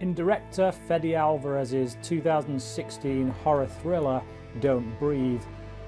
In director Fede Alvarez's 2016 horror thriller Don't Breathe,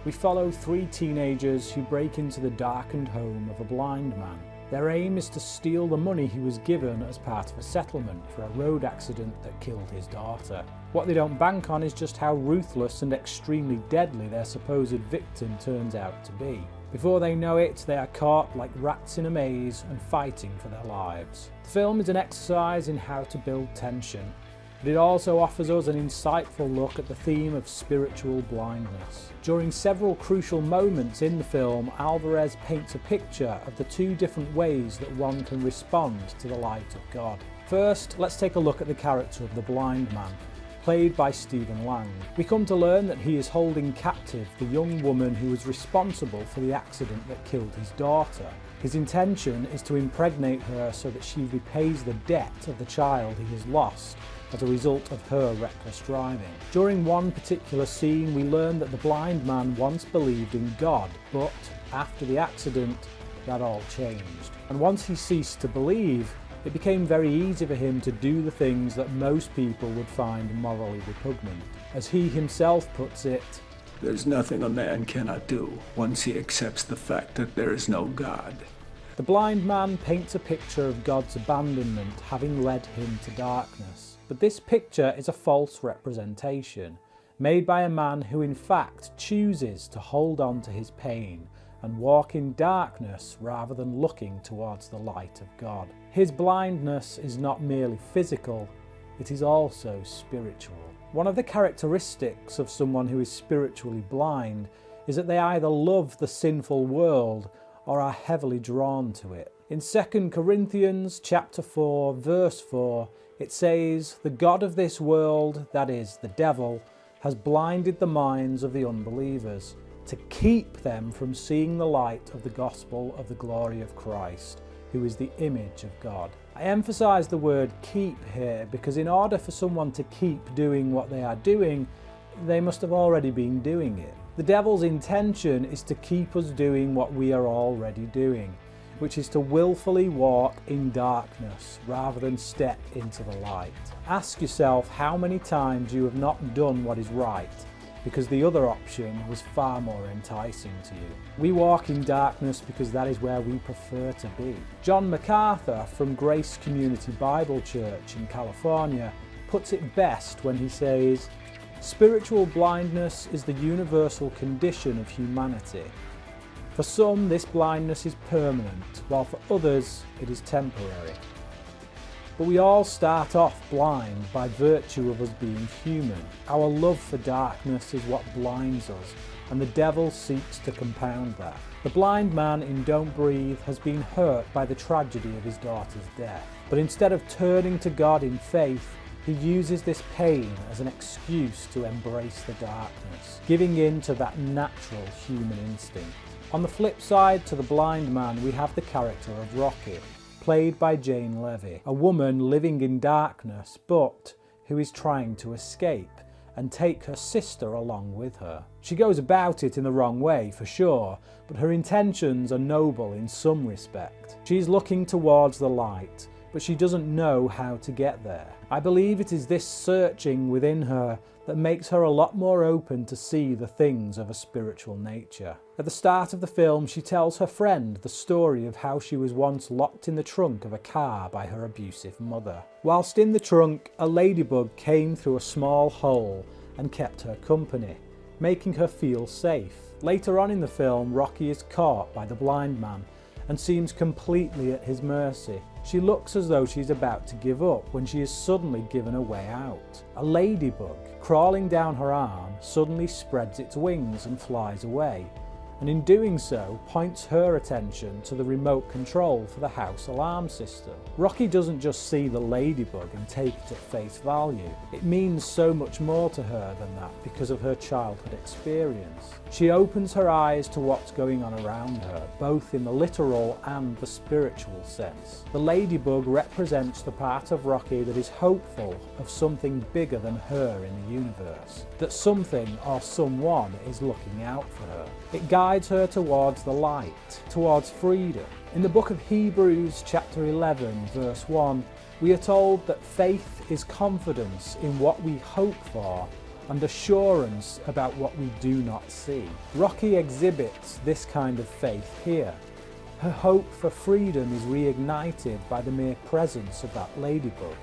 we follow three teenagers who break into the darkened home of a blind man. Their aim is to steal the money he was given as part of a settlement for a road accident that killed his daughter. What they don't bank on is just how ruthless and extremely deadly their supposed victim turns out to be. Before they know it, they are caught like rats in a maze and fighting for their lives. The film is an exercise in how to build tension, but it also offers us an insightful look at the theme of spiritual blindness. During several crucial moments in the film, Alvarez paints a picture of the two different ways that one can respond to the light of God. First, let's take a look at the character of the blind man, played by Stephen Lang. We come to learn that he is holding captive the young woman who was responsible for the accident that killed his daughter. His intention is to impregnate her so that she repays the debt of the child he has lost as a result of her reckless driving. During one particular scene, we learn that the blind man once believed in God, but after the accident, that all changed. And once he ceased to believe, it became very easy for him to do the things that most people would find morally repugnant. As he himself puts it, "There's nothing a man cannot do once he accepts the fact that there is no God." The blind man paints a picture of God's abandonment having led him to darkness. But this picture is a false representation, made by a man who in fact chooses to hold on to his pain and walk in darkness rather than looking towards the light of God. His blindness is not merely physical, it is also spiritual. One of the characteristics of someone who is spiritually blind is that they either love the sinful world or are heavily drawn to it. In 2 Corinthians chapter 4, verse 4, it says, "The God of this world, that is, the devil, has blinded the minds of the unbelievers, to keep them from seeing the light of the gospel of the glory of Christ, who is the image of God." I emphasize the word keep here because in order for someone to keep doing what they are doing, they must have already been doing it. The devil's intention is to keep us doing what we are already doing, which is to willfully walk in darkness rather than step into the light. Ask yourself how many times you have not done what is right because the other option was far more enticing to you. We walk in darkness because that is where we prefer to be. John MacArthur from Grace Community Bible Church in California puts it best when he says, "Spiritual blindness is the universal condition of humanity. For some, this blindness is permanent, while for others, it is temporary. But we all start off blind by virtue of us being human. Our love for darkness is what blinds us, and the devil seeks to compound that." The blind man in Don't Breathe has been hurt by the tragedy of his daughter's death. But instead of turning to God in faith, he uses this pain as an excuse to embrace the darkness, giving in to that natural human instinct. On the flip side to the blind man, we have the character of Rocky, played by Jane Levy, a woman living in darkness but who is trying to escape and take her sister along with her. She goes about it in the wrong way for sure, but her intentions are noble in some respect. She's looking towards the light, but she doesn't know how to get there. I believe it is this searching within her that makes her a lot more open to see the things of a spiritual nature. At the start of the film, she tells her friend the story of how she was once locked in the trunk of a car by her abusive mother. Whilst in the trunk, a ladybug came through a small hole and kept her company, making her feel safe. Later on in the film, Rocky is caught by the blind man and seems completely at his mercy. She looks as though she's about to give up when she is suddenly given a way out. A ladybug, crawling down her arm, suddenly spreads its wings and flies away, and in doing so points her attention to the remote control for the house alarm system. Rocky doesn't just see the ladybug and take it at face value. It means so much more to her than that because of her childhood experience. She opens her eyes to what's going on around her, both in the literal and the spiritual sense. The ladybug represents the part of Rocky that is hopeful of something bigger than her in the universe, that something or someone is looking out for her. It guides guides her towards the light, towards freedom. In the book of Hebrews chapter 11 verse 1, we are told that faith is confidence in what we hope for and assurance about what we do not see. Rocky exhibits this kind of faith here. Her hope for freedom is reignited by the mere presence of that ladybug,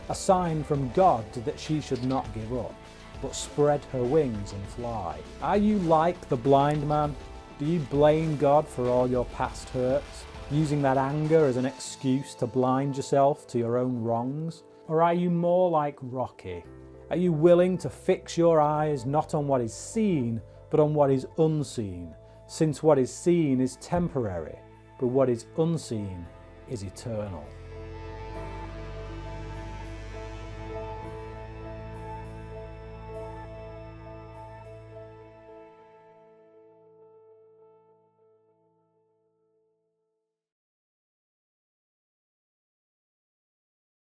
a sign from God that she should not give up, but spread her wings and fly. Are you like the blind man? Do you blame God for all your past hurts, using that anger as an excuse to blind yourself to your own wrongs? Or are you more like Rocky? Are you willing to fix your eyes not on what is seen, but on what is unseen, since what is seen is temporary, but what is unseen is eternal?